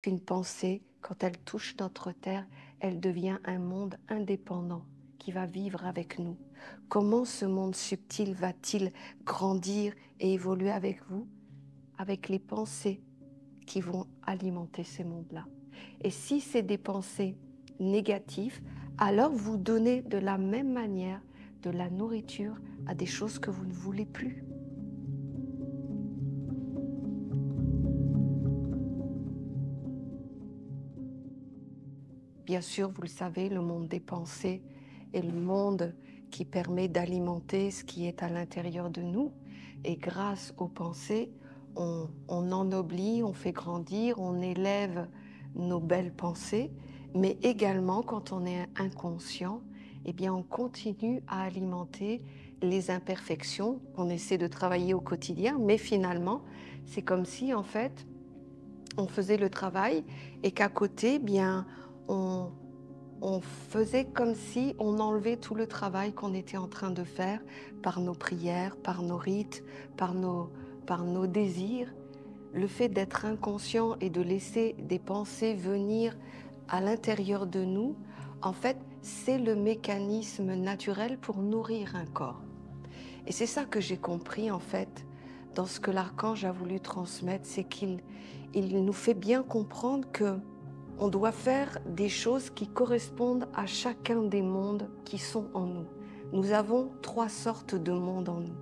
Qu'une pensée, quand elle touche notre terre, elle devient un monde indépendant qui va vivre avec nous. Comment ce monde subtil va-t-il grandir et évoluer avec vous? Avec les pensées qui vont alimenter ces mondes-là. Et si c'est des pensées négatives, alors vous donnez de la même manière de la nourriture à des choses que vous ne voulez plus. Bien sûr, vous le savez, le monde des pensées est le monde qui permet d'alimenter ce qui est à l'intérieur de nous. Et grâce aux pensées, on ennoblit, on fait grandir, on élève nos belles pensées. Mais également, quand on est inconscient, eh bien, on continue à alimenter les imperfections qu'on essaie de travailler au quotidien. Mais finalement, c'est comme si, en fait, on faisait le travail et qu'à côté, eh bien, on, on faisait comme si on enlevait tout le travail qu'on était en train de faire par nos prières, par nos rites, par nos désirs. Le fait d'être inconscient et de laisser des pensées venir à l'intérieur de nous, en fait, c'est le mécanisme naturel pour nourrir un corps. Et c'est ça que j'ai compris, en fait, dans ce que l'archange a voulu transmettre, c'est qu'il nous fait bien comprendre que on doit faire des choses qui correspondent à chacun des mondes qui sont en nous. Nous avons 3 sortes de mondes en nous.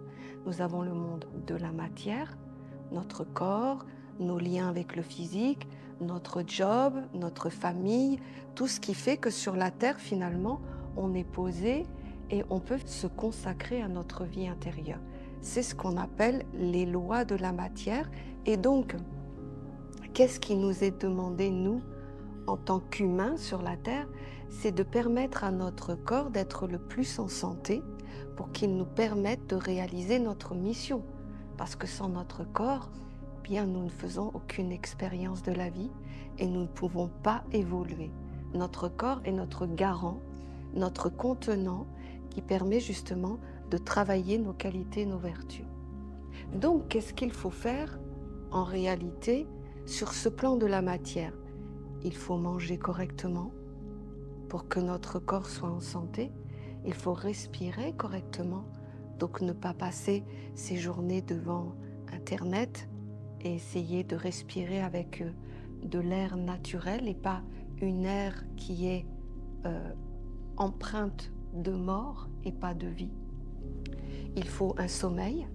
Nous avons le monde de la matière, notre corps, nos liens avec le physique, notre job, notre famille, tout ce qui fait que sur la terre, finalement, on est posé et on peut se consacrer à notre vie intérieure. C'est ce qu'on appelle les lois de la matière. Et donc, qu'est-ce qui nous est demandé, nous, en tant qu'humains sur la Terre, c'est de permettre à notre corps d'être le plus en santé pour qu'il nous permette de réaliser notre mission. Parce que sans notre corps, bien nous ne faisons aucune expérience de la vie et nous ne pouvons pas évoluer. Notre corps est notre garant, notre contenant qui permet justement de travailler nos qualités, nos vertus. Donc, qu'est-ce qu'il faut faire en réalité sur ce plan de la matière? Il faut manger correctement pour que notre corps soit en santé. Il faut respirer correctement, donc ne pas passer ses journées devant Internet et essayer de respirer avec de l'air naturel et pas une air qui est empreinte de mort et pas de vie. Il faut un sommeil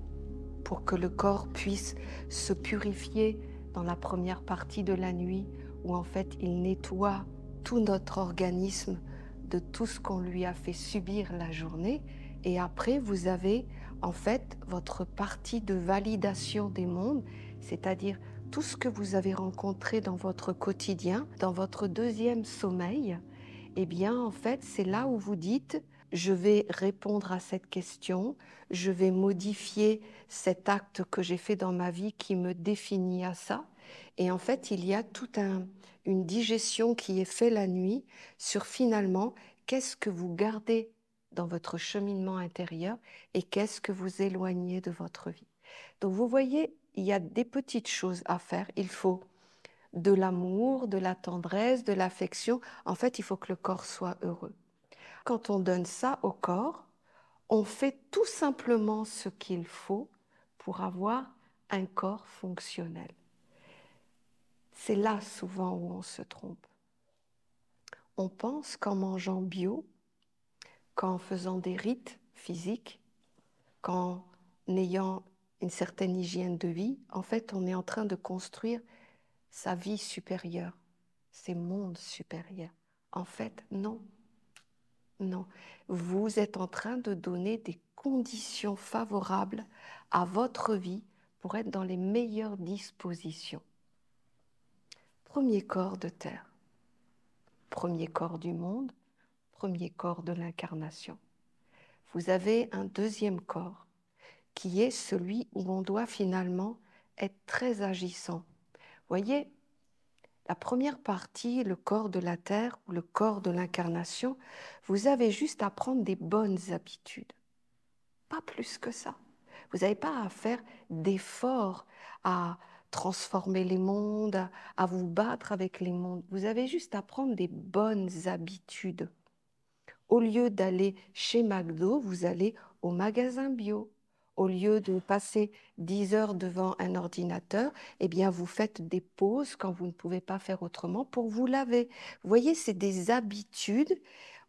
pour que le corps puisse se purifier dans la première partie de la nuit où en fait il nettoie tout notre organisme de tout ce qu'on lui a fait subir la journée. Et après, vous avez en fait votre partie de validation des mondes, c'est-à-dire tout ce que vous avez rencontré dans votre quotidien, dans votre deuxième sommeil. Eh bien, en fait, c'est là où vous dites, je vais répondre à cette question, je vais modifier cet acte que j'ai fait dans ma vie qui me définit à ça. Et en fait, il y a toute une digestion qui est faite la nuit sur finalement qu'est-ce que vous gardez dans votre cheminement intérieur et qu'est-ce que vous éloignez de votre vie. Donc vous voyez, il y a des petites choses à faire. Il faut de l'amour, de la tendresse, de l'affection. En fait, il faut que le corps soit heureux. Quand on donne ça au corps, on fait tout simplement ce qu'il faut pour avoir un corps fonctionnel. C'est là souvent où on se trompe. On pense qu'en mangeant bio, qu'en faisant des rites physiques, qu'en ayant une certaine hygiène de vie, en fait, on est en train de construire sa vie supérieure, ses mondes supérieurs. En fait, non. Non. Vous êtes en train de donner des conditions favorables à votre vie pour être dans les meilleures dispositions. Premier corps de terre, premier corps du monde, premier corps de l'incarnation. Vous avez un deuxième corps qui est celui où on doit finalement être très agissant. Voyez, la première partie, le corps de la terre ou le corps de l'incarnation, vous avez juste à prendre des bonnes habitudes. Pas plus que ça. Vous n'avez pas à faire d'efforts, à transformer les mondes, à vous battre avec les mondes. Vous avez juste à prendre des bonnes habitudes. Au lieu d'aller chez McDo, vous allez au magasin bio. Au lieu de passer 10 heures devant un ordinateur, eh bien, vous faites des pauses quand vous ne pouvez pas faire autrement pour vous laver. Vous voyez, c'est des habitudes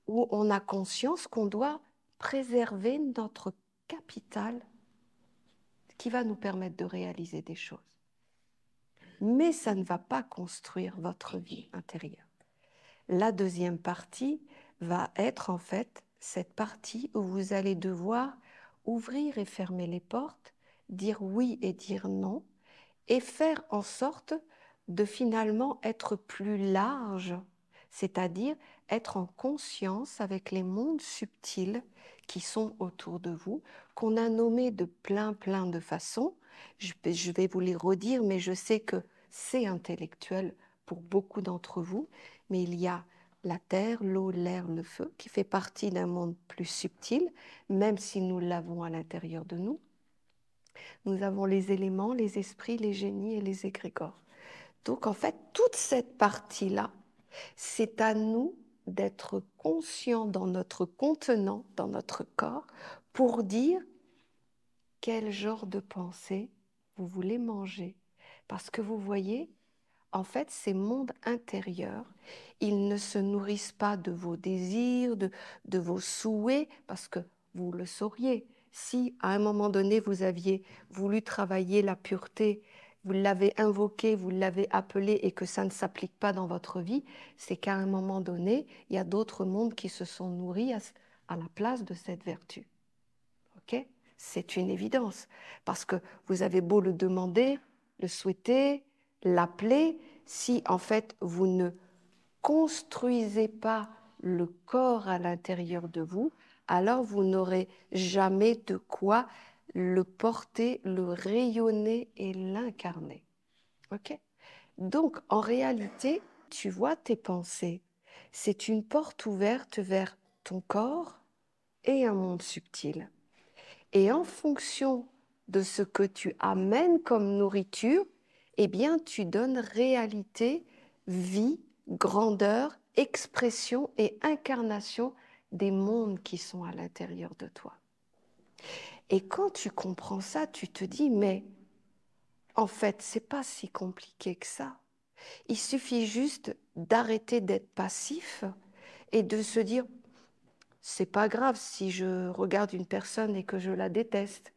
où on a conscience qu'on doit préserver notre capital qui va nous permettre de réaliser des choses. Mais ça ne va pas construire votre vie intérieure. La deuxième partie va être en fait cette partie où vous allez devoir ouvrir et fermer les portes, dire oui et dire non, et faire en sorte de finalement être plus large, c'est-à-dire être en conscience avec les mondes subtils qui sont autour de vous, qu'on a nommés de plein de façons. Je vais vous les redire, mais je sais que c'est intellectuel pour beaucoup d'entre vous, mais il y a la terre, l'eau, l'air, le feu, qui fait partie d'un monde plus subtil, même si nous l'avons à l'intérieur de nous. Nous avons les éléments, les esprits, les génies et les égrégores. Donc en fait, toute cette partie-là, c'est à nous d'être conscients dans notre contenant, dans notre corps, pour dire quel genre de pensée vous voulez manger. Parce que vous voyez, en fait, ces mondes intérieurs, ils ne se nourrissent pas de vos désirs, de vos souhaits, parce que vous le sauriez. Si à un moment donné, vous aviez voulu travailler la pureté, vous l'avez invoqué, vous l'avez appelé et que ça ne s'applique pas dans votre vie, c'est qu'à un moment donné, il y a d'autres mondes qui se sont nourris à la place de cette vertu. Ok? C'est une évidence, parce que vous avez beau le demander, le souhaiter, l'appeler, si en fait vous ne construisez pas le corps à l'intérieur de vous, alors vous n'aurez jamais de quoi le porter, le rayonner et l'incarner. Ok? Donc en réalité, tu vois tes pensées, c'est une porte ouverte vers ton corps et un monde subtil. Et en fonction de ce que tu amènes comme nourriture, eh bien, tu donnes réalité, vie, grandeur, expression et incarnation des mondes qui sont à l'intérieur de toi. Et quand tu comprends ça, tu te dis, mais en fait, c'est pas si compliqué que ça. Il suffit juste d'arrêter d'être passif et de se dire, c'est pas grave si je regarde une personne et que je la déteste,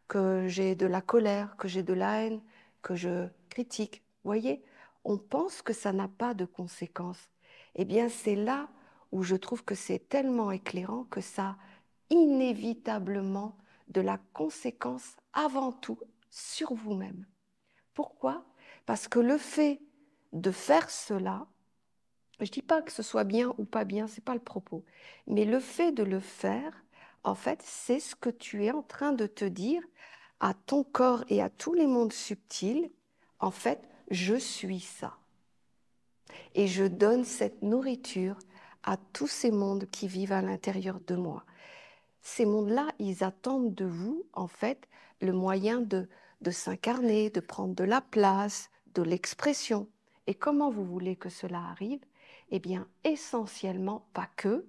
que j'ai de la colère, que j'ai de la haine, que je critique. Vous voyez, on pense que ça n'a pas de conséquences. Eh bien, c'est là où je trouve que c'est tellement éclairant que ça a inévitablement de la conséquence avant tout sur vous-même. Pourquoi? Parce que le fait de faire cela, je ne dis pas que ce soit bien ou pas bien, ce n'est pas le propos, mais le fait de le faire, en fait, c'est ce que tu es en train de te dire à ton corps et à tous les mondes subtils, en fait, je suis ça. Et je donne cette nourriture à tous ces mondes qui vivent à l'intérieur de moi. Ces mondes-là, ils attendent de vous, en fait, le moyen de s'incarner, de prendre de la place, de l'expression. Et comment vous voulez que cela arrive? Eh bien, essentiellement, pas que,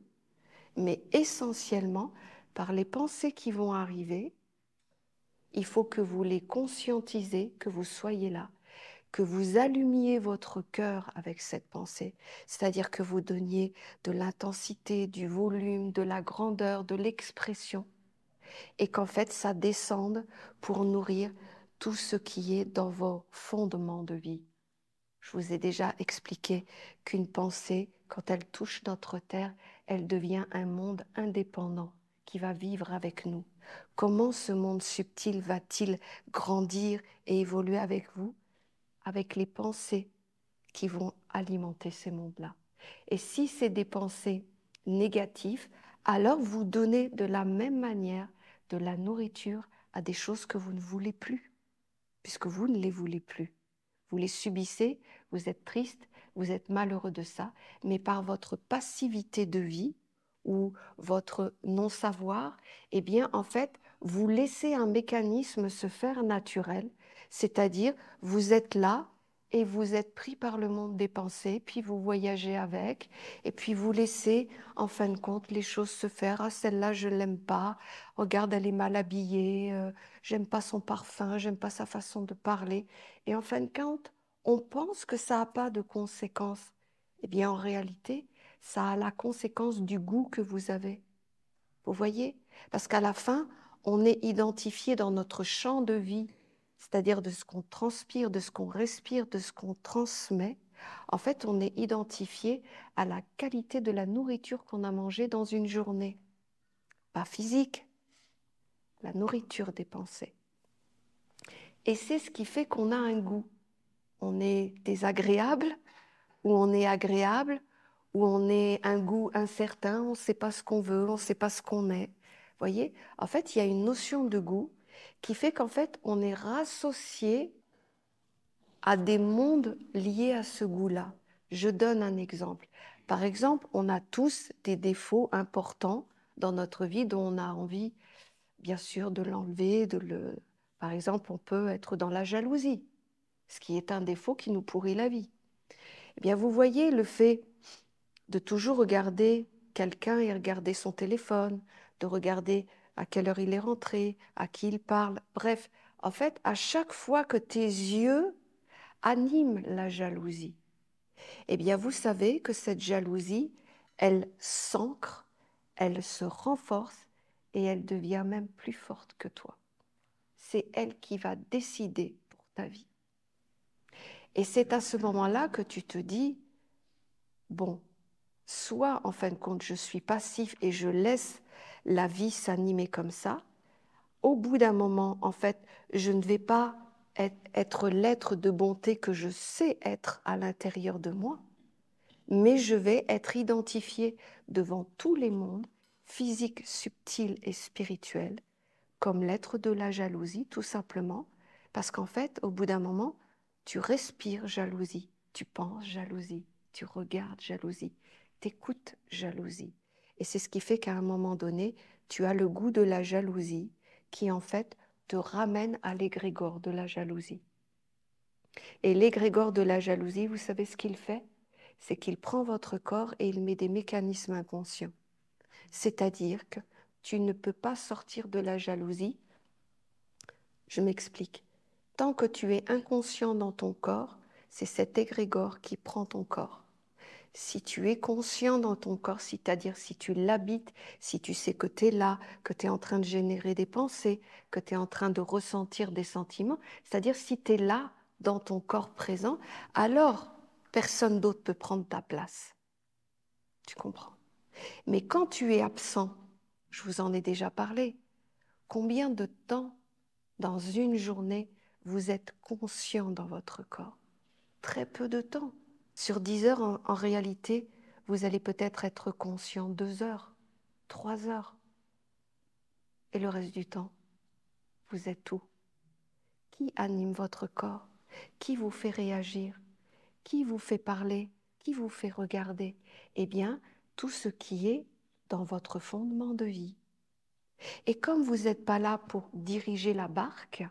mais essentiellement par les pensées qui vont arriver. Il faut que vous les conscientisez, que vous soyez là, que vous allumiez votre cœur avec cette pensée, c'est-à-dire que vous donniez de l'intensité, du volume, de la grandeur, de l'expression, et qu'en fait ça descende pour nourrir tout ce qui est dans vos fondements de vie. Je vous ai déjà expliqué qu'une pensée, quand elle touche notre terre, elle devient un monde indépendant qui va vivre avec nous. Comment ce monde subtil va-t-il grandir et évoluer avec vous? Avec les pensées qui vont alimenter ces mondes-là. Et si c'est des pensées négatives, alors vous donnez de la même manière de la nourriture à des choses que vous ne voulez plus, puisque vous ne les voulez plus. Vous les subissez, vous êtes triste, vous êtes malheureux de ça, mais par votre passivité de vie ou votre non-savoir, eh bien, en fait, vous laissez un mécanisme se faire naturel, C'est-à-dire, vous êtes là et vous êtes pris par le monde des pensées, puis vous voyagez avec, et puis vous laissez, en fin de compte, les choses se faire. Ah, celle-là, je l'aime pas. Regarde, elle est mal habillée. J'aime pas son parfum. J'aime pas sa façon de parler. Et en fin de compte, on pense que ça n'a pas de conséquences. Eh bien, en réalité, ça a la conséquence du goût que vous avez. Vous voyez? Parce qu'à la fin, on est identifié dans notre champ de vie, c'est-à-dire de ce qu'on transpire, de ce qu'on respire, de ce qu'on transmet. En fait, on est identifié à la qualité de la nourriture qu'on a mangée dans une journée. Pas physique, la nourriture des pensées. Et c'est ce qui fait qu'on a un goût. On est désagréable ou on est agréable, ou on est un goût incertain, on ne sait pas ce qu'on veut, on ne sait pas ce qu'on est. Vous voyez? En fait, il y a une notion de goût qui fait qu'en fait, on est rassocié à des mondes liés à ce goût-là. Je donne un exemple. Par exemple, on a tous des défauts importants dans notre vie dont on a envie, bien sûr, de l'enlever, Par exemple, on peut être dans la jalousie, ce qui est un défaut qui nous pourrit la vie. Eh bien, vous voyez le fait de toujours regarder quelqu'un et regarder son téléphone, de regarder à quelle heure il est rentré, à qui il parle. Bref, en fait, à chaque fois que tes yeux animent la jalousie, eh bien, vous savez que cette jalousie, elle s'ancre, elle se renforce et elle devient même plus forte que toi. C'est elle qui va décider pour ta vie. Et c'est à ce moment-là que tu te dis, bon, soit en fin de compte je suis passif et je laisse la vie s'animer comme ça, au bout d'un moment, en fait, je ne vais pas être l'être de bonté que je sais être à l'intérieur de moi, mais je vais être identifié devant tous les mondes, physiques, subtils et spirituels, comme l'être de la jalousie, tout simplement, parce qu'en fait, au bout d'un moment, tu respires jalousie, tu penses jalousie, tu regardes jalousie, t'écoutes jalousie. Et c'est ce qui fait qu'à un moment donné, tu as le goût de la jalousie qui, en fait, te ramène à l'égrégore de la jalousie. Et l'égrégore de la jalousie, vous savez ce qu'il fait? C'est qu'il prend votre corps et il met des mécanismes inconscients. C'est-à-dire que tu ne peux pas sortir de la jalousie. Je m'explique. Tant que tu es inconscient dans ton corps, c'est cet égrégore qui prend ton corps. Si tu es conscient dans ton corps, c'est-à-dire si tu l'habites, si tu sais que tu es là, que tu es en train de générer des pensées, que tu es en train de ressentir des sentiments, c'est-à-dire si tu es là dans ton corps présent, alors personne d'autre peut prendre ta place. Tu comprends? Mais quand tu es absent, je vous en ai déjà parlé, combien de temps dans une journée vous êtes conscient dans votre corps? Très peu de temps. Sur 10 heures, en réalité, vous allez peut-être être conscient 2 heures, 3 heures. Et le reste du temps, vous êtes où? Qui anime votre corps? Qui vous fait réagir? Qui vous fait parler? Qui vous fait regarder? Eh bien, tout ce qui est dans votre fondement de vie. Et comme vous n'êtes pas là pour diriger la barque,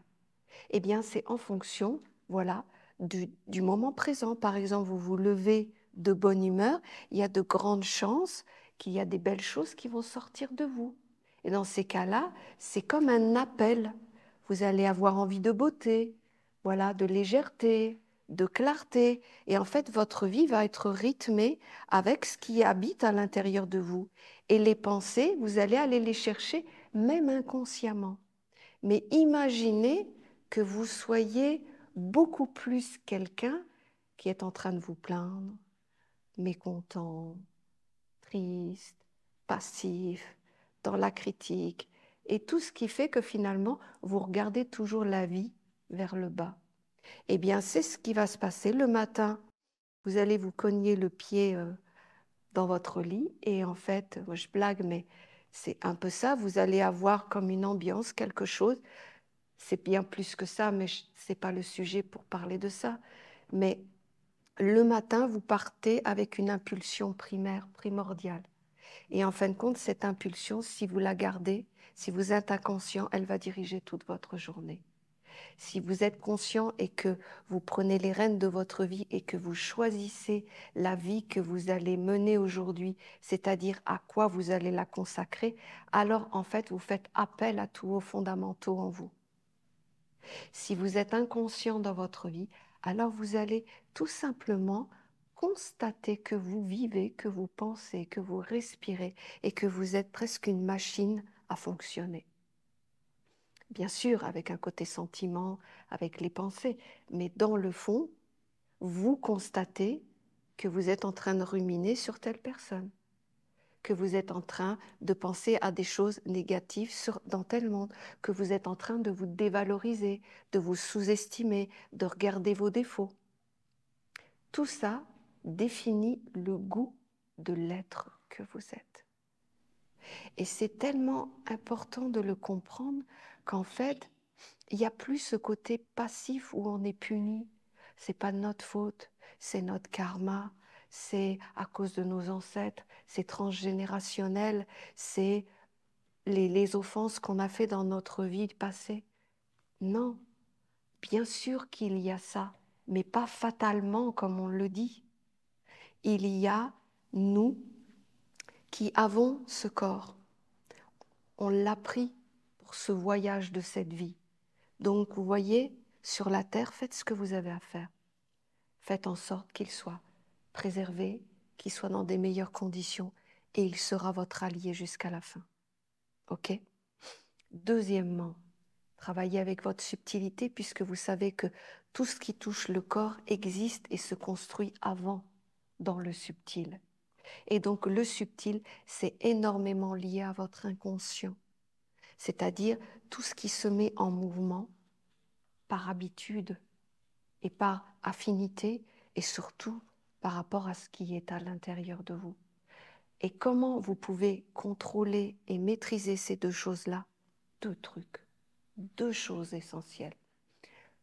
eh bien, c'est en fonction, voilà, du moment présent. Par exemple, vous vous levez de bonne humeur, il y a de grandes chances qu'il y a des belles choses qui vont sortir de vous. Et dans ces cas-là, c'est comme un appel. Vous allez avoir envie de beauté, voilà, de légèreté, de clarté. Et en fait, votre vie va être rythmée avec ce qui habite à l'intérieur de vous. Et les pensées, vous allez aller les chercher même inconsciemment. Mais imaginez que vous soyez beaucoup plus quelqu'un qui est en train de vous plaindre, mécontent, triste, passif, dans la critique, et tout ce qui fait que finalement, vous regardez toujours la vie vers le bas. Eh bien, c'est ce qui va se passer le matin. Vous allez vous cogner le pied dans votre lit, et en fait, moi, je blague, mais c'est un peu ça, vous allez avoir comme une ambiance, quelque chose. C'est bien plus que ça, mais ce n'est pas le sujet pour parler de ça. Mais le matin, vous partez avec une impulsion primaire, primordiale. Et en fin de compte, cette impulsion, si vous la gardez, si vous êtes inconscient, elle va diriger toute votre journée. Si vous êtes conscient et que vous prenez les rênes de votre vie et que vous choisissez la vie que vous allez mener aujourd'hui, c'est-à-dire à quoi vous allez la consacrer, alors en fait, vous faites appel à tous vos fondamentaux en vous. Si vous êtes inconscient dans votre vie, alors vous allez tout simplement constater que vous vivez, que vous pensez, que vous respirez et que vous êtes presque une machine à fonctionner. Bien sûr, avec un côté sentiment, avec les pensées, mais dans le fond, vous constatez que vous êtes en train de ruminer sur telle personne, que vous êtes en train de penser à des choses négatives dans tel monde, que vous êtes en train de vous dévaloriser, de vous sous-estimer, de regarder vos défauts. Tout ça définit le goût de l'être que vous êtes. Et c'est tellement important de le comprendre qu'en fait, il n'y a plus ce côté passif où on est puni. C'est pas de notre faute, c'est notre karma, c'est à cause de nos ancêtres, c'est transgénérationnel, c'est les offenses qu'on a fait dans notre vie passée. Non, bien sûr qu'il y a ça, mais pas fatalement comme on le dit. Il y a nous qui avons ce corps. On l'a pris pour ce voyage de cette vie. Donc, vous voyez, sur la terre, faites ce que vous avez à faire. Faites en sorte qu'il soit préservé, qu'il soit dans des meilleures conditions et il sera votre allié jusqu'à la fin. OK? Deuxièmement, travaillez avec votre subtilité puisque vous savez que tout ce qui touche le corps existe et se construit avant dans le subtil. Et donc, le subtil, c'est énormément lié à votre inconscient, c'est-à-dire tout ce qui se met en mouvement par habitude et par affinité et surtout par rapport à ce qui est à l'intérieur de vous. Et comment vous pouvez contrôler et maîtriser ces deux choses-là? Deux trucs, deux choses essentielles.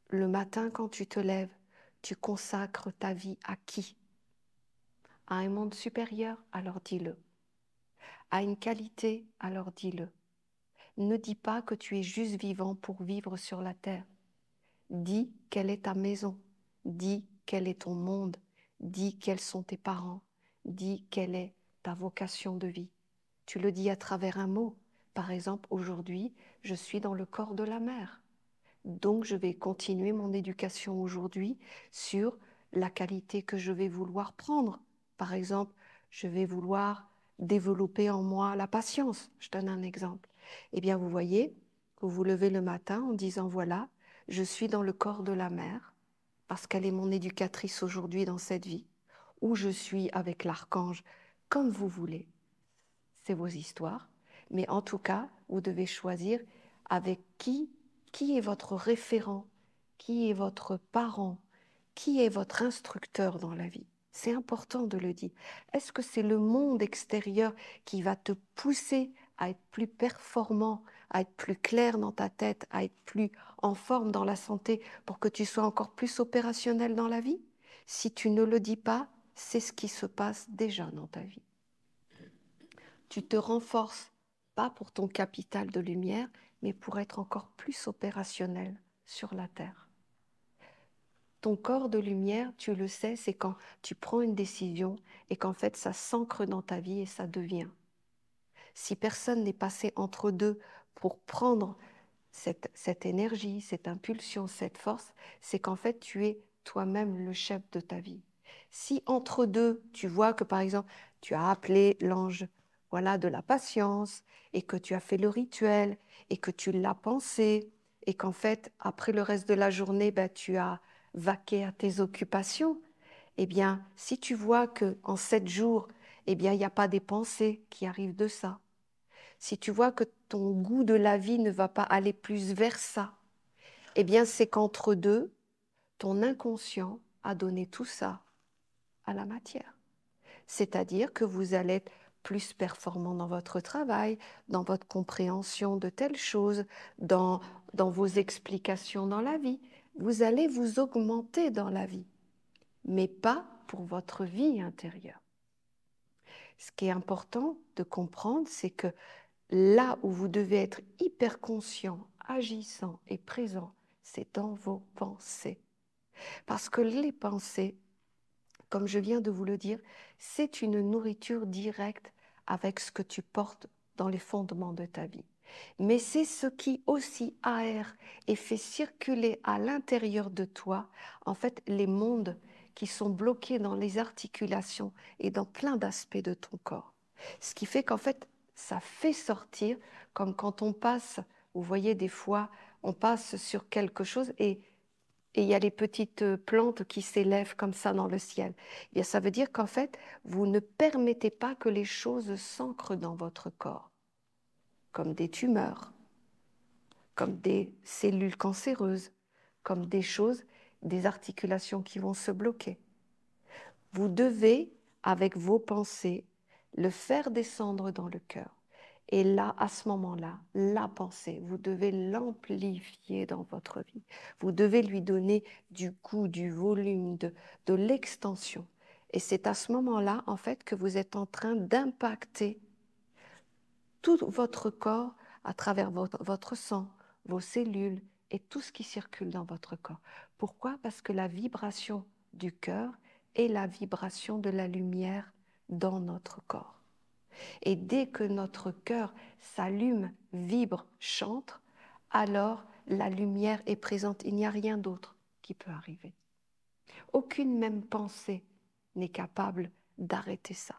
Le matin, quand tu te lèves, tu consacres ta vie à qui? À un monde supérieur? Alors dis-le. À une qualité? Alors dis-le. Ne dis pas que tu es juste vivant pour vivre sur la terre. Dis quelle est ta maison. Dis quel est ton monde. Dis quels sont tes parents. Dis quelle est ta vocation de vie. Tu le dis à travers un mot. Par exemple, aujourd'hui, je suis dans le corps de la mère. Donc, je vais continuer mon éducation aujourd'hui sur la qualité que je vais vouloir prendre. Par exemple, je vais vouloir développer en moi la patience. Je donne un exemple. Eh bien, vous voyez, vous vous levez le matin en disant, voilà, je suis dans le corps de la mère parce qu'elle est mon éducatrice aujourd'hui dans cette vie, ou je suis avec l'archange, comme vous voulez. C'est vos histoires. Mais en tout cas, vous devez choisir avec qui est votre référent, qui est votre parent, qui est votre instructeur dans la vie. C'est important de le dire. Est-ce que c'est le monde extérieur qui va te pousser à être plus performant, à être plus clair dans ta tête, à être plus en forme dans la santé pour que tu sois encore plus opérationnel dans la vie? Si tu ne le dis pas, c'est ce qui se passe déjà dans ta vie. Tu te renforces, pas pour ton capital de lumière, mais pour être encore plus opérationnel sur la Terre. Ton corps de lumière, tu le sais, c'est quand tu prends une décision et qu'en fait, ça s'ancre dans ta vie et ça devient. Si personne n'est passé entre deux pour prendre cette énergie, cette impulsion, cette force, c'est qu'en fait, tu es toi-même le chef de ta vie. Si entre deux, tu vois que par exemple, tu as appelé l'ange, voilà, de la patience, et que tu as fait le rituel, et que tu l'as pensé, et qu'en fait, après le reste de la journée, ben, tu as vaqué à tes occupations, eh bien, si tu vois qu'en 7 jours, eh bien, il n'y a pas des pensées qui arrivent de ça, si tu vois que ton goût de la vie ne va pas aller plus vers ça, eh bien, c'est qu'entre deux, ton inconscient a donné tout ça à la matière. C'est-à-dire que vous allez être plus performant dans votre travail, dans votre compréhension de telles choses, dans vos explications dans la vie. Vous allez vous augmenter dans la vie, mais pas pour votre vie intérieure. Ce qui est important de comprendre, c'est que là où vous devez être hyper conscient, agissant et présent, c'est dans vos pensées. Parce que les pensées, comme je viens de vous le dire, c'est une nourriture directe avec ce que tu portes dans les fondements de ta vie. Mais c'est ce qui aussi aère et fait circuler à l'intérieur de toi, en fait, les mondes qui sont bloqués dans les articulations et dans plein d'aspects de ton corps. Ce qui fait qu'en fait, ça fait sortir, comme quand on passe, vous voyez des fois, on passe sur quelque chose et il y a les petites plantes qui s'élèvent comme ça dans le ciel. Eh bien, ça veut dire qu'en fait, vous ne permettez pas que les choses s'ancrent dans votre corps, comme des tumeurs, comme des cellules cancéreuses, comme des choses, des articulations qui vont se bloquer. Vous devez, avec vos pensées, le faire descendre dans le cœur. Et là, à ce moment-là, la pensée, vous devez l'amplifier dans votre vie. Vous devez lui donner du goût, du volume, de l'extension. Et c'est à ce moment-là, en fait, que vous êtes en train d'impacter tout votre corps à travers votre sang, vos cellules et tout ce qui circule dans votre corps. Pourquoi? Parce que la vibration du cœur est la vibration de la lumière dans notre corps. Et dès que notre cœur s'allume, vibre, chante, alors la lumière est présente. Il n'y a rien d'autre qui peut arriver. Aucune même pensée n'est capable d'arrêter ça.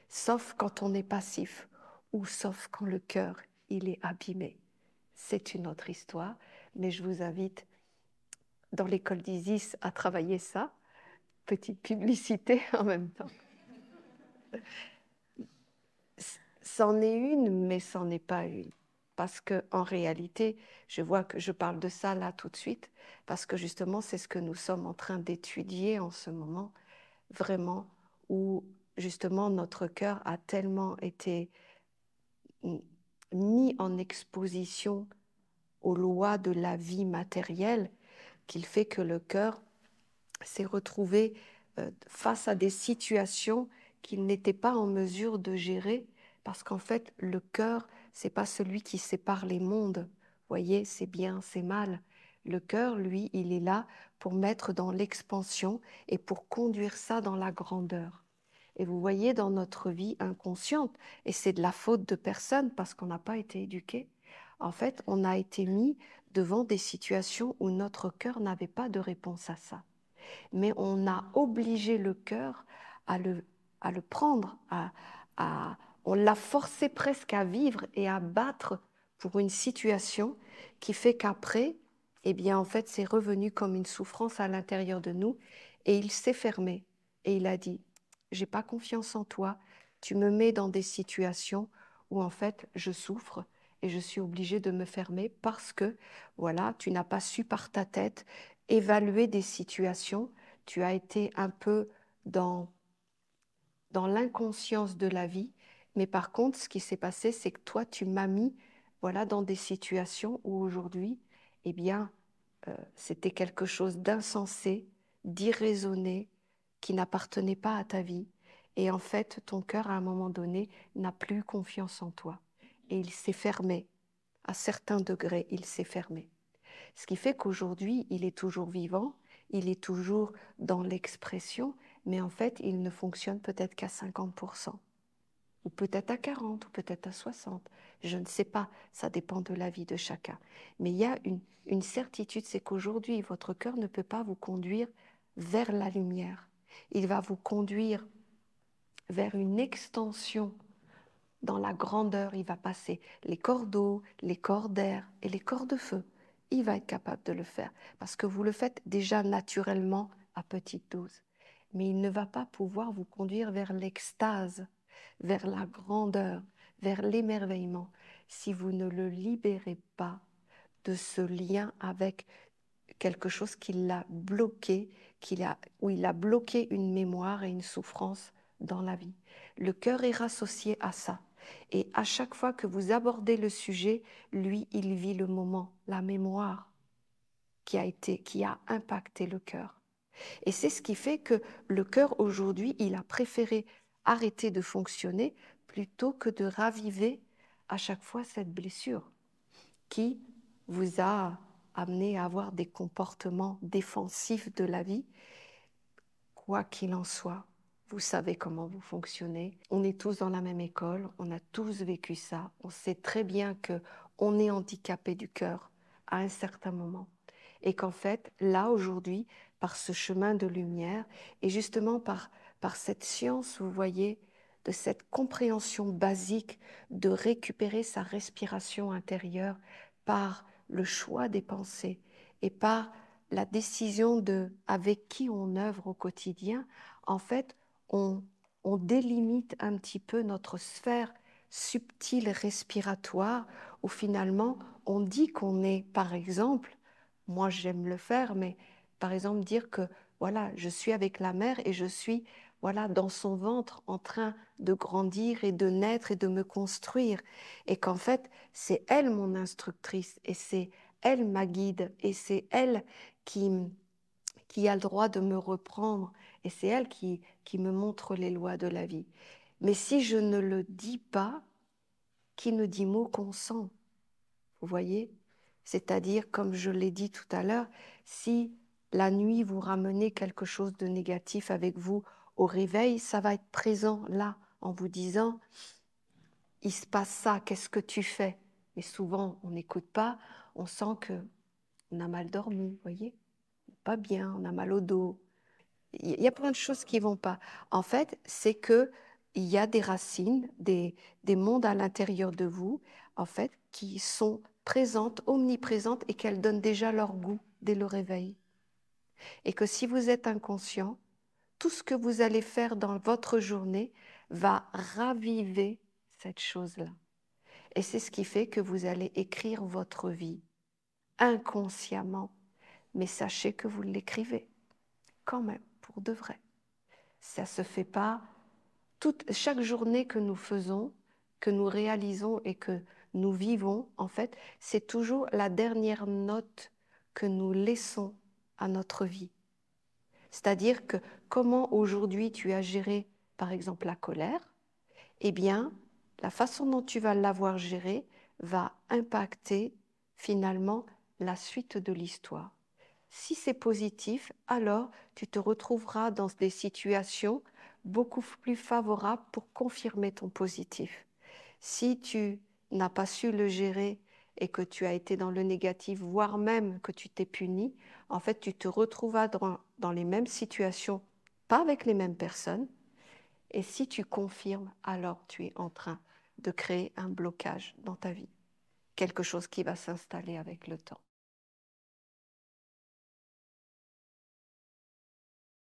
Sauf quand on est passif ou sauf quand le cœur, il est abîmé. C'est une autre histoire, mais je vous invite dans l'école d'Isis à travailler ça. Petite publicité en même temps. C'en est une, mais c'en est pas une. Parce qu'en réalité, je vois que je parle de ça là tout de suite, parce que justement, c'est ce que nous sommes en train d'étudier en ce moment, vraiment, où justement notre cœur a tellement été mis en exposition aux lois de la vie matérielle qu'il fait que le cœur s'est retrouvé face à des situations qu'il n'était pas en mesure de gérer, parce qu'en fait, le cœur, c'est pas celui qui sépare les mondes. Vous voyez, c'est bien, c'est mal. Le cœur, lui, il est là pour mettre dans l'expansion et pour conduire ça dans la grandeur. Et vous voyez, dans notre vie inconsciente, et c'est de la faute de personne parce qu'on n'a pas été éduqué, en fait, on a été mis devant des situations où notre cœur n'avait pas de réponse à ça. Mais on a obligé le cœur à le prendre, on l'a forcé presque à vivre et à battre pour une situation qui fait qu'après, eh bien, en fait, c'est revenu comme une souffrance à l'intérieur de nous et il s'est fermé et il a dit, j'ai pas confiance en toi, tu me mets dans des situations où en fait, je souffre et je suis obligée de me fermer parce que, voilà, tu n'as pas su par ta tête évaluer des situations, tu as été un peu dans l'inconscience de la vie, mais par contre, ce qui s'est passé, c'est que toi, tu m'as mis, voilà, dans des situations où aujourd'hui, eh bien, c'était quelque chose d'insensé, d'irraisonné, qui n'appartenait pas à ta vie. Et en fait, ton cœur, à un moment donné, n'a plus confiance en toi. Et il s'est fermé. À certains degrés, il s'est fermé. Ce qui fait qu'aujourd'hui, il est toujours vivant, il est toujours dans l'expression, mais en fait, il ne fonctionne peut-être qu'à 50%, ou peut-être à 40, ou peut-être à 60. Je ne sais pas, ça dépend de la vie de chacun. Mais il y a une certitude, c'est qu'aujourd'hui, votre cœur ne peut pas vous conduire vers la lumière. Il va vous conduire vers une extension dans la grandeur. Il va passer les corps d'eau, les corps d'air et les corps de feu. Il va être capable de le faire parce que vous le faites déjà naturellement à petite dose. Mais il ne va pas pouvoir vous conduire vers l'extase, vers la grandeur, vers l'émerveillement si vous ne le libérez pas de ce lien avec quelque chose qui l'a bloqué, où il a bloqué une mémoire et une souffrance dans la vie. Le cœur est rassocié à ça. Et à chaque fois que vous abordez le sujet, lui, il vit le moment, la mémoire qui a impacté le cœur. Et c'est ce qui fait que le cœur, aujourd'hui, il a préféré arrêter de fonctionner plutôt que de raviver à chaque fois cette blessure qui vous a amené à avoir des comportements défensifs de la vie. Quoi qu'il en soit, vous savez comment vous fonctionnez. On est tous dans la même école, on a tous vécu ça. On sait très bien que on est handicapé du cœur à un certain moment. Et qu'en fait, là, aujourd'hui, par ce chemin de lumière, et justement par cette science, vous voyez, de cette compréhension basique de récupérer sa respiration intérieure par le choix des pensées et par la décision de avec qui on œuvre au quotidien, en fait, on délimite un petit peu notre sphère subtile respiratoire où finalement on dit qu'on est, par exemple, moi j'aime le faire, mais par exemple dire que voilà, je suis avec la mère et je suis voilà dans son ventre en train de grandir et de naître et de me construire et qu'en fait c'est elle mon instructrice et c'est elle ma guide et c'est elle qui, qui a le droit de me reprendre et c'est elle qui me montre les lois de la vie. Mais si je ne le dis pas, qui ne dit mot consent? Vous voyez? C'est-à-dire, comme je l'ai dit tout à l'heure, si la nuit vous ramenez quelque chose de négatif avec vous au réveil, ça va être présent là en vous disant, il se passe ça, qu'est-ce que tu fais? Mais souvent, on n'écoute pas, on sent que on a mal dormi, vous voyez? Pas bien, on a mal au dos. Il y a plein de choses qui vont pas. En fait, c'est que il y a des racines, des mondes à l'intérieur de vous, en fait, qui sont présentes, omniprésentes et qu'elles donnent déjà leur goût dès le réveil. Et que si vous êtes inconscient, tout ce que vous allez faire dans votre journée va raviver cette chose-là. Et c'est ce qui fait que vous allez écrire votre vie inconsciemment. Mais sachez que vous l'écrivez quand même, pour de vrai. Ça ne se fait pas. Chaque journée que nous faisons, que nous réalisons et que nous vivons, en fait, c'est toujours la dernière note que nous laissons à notre vie. C'est-à-dire que comment aujourd'hui tu as géré, par exemple, la colère, eh bien, la façon dont tu vas l'avoir gérée va impacter finalement la suite de l'histoire. Si c'est positif, alors tu te retrouveras dans des situations beaucoup plus favorables pour confirmer ton positif. Si tu n'as pas su le gérer et que tu as été dans le négatif, voire même que tu t'es puni, en fait, tu te retrouveras dans les mêmes situations, pas avec les mêmes personnes. Et si tu confirmes, alors tu es en train de créer un blocage dans ta vie, quelque chose qui va s'installer avec le temps.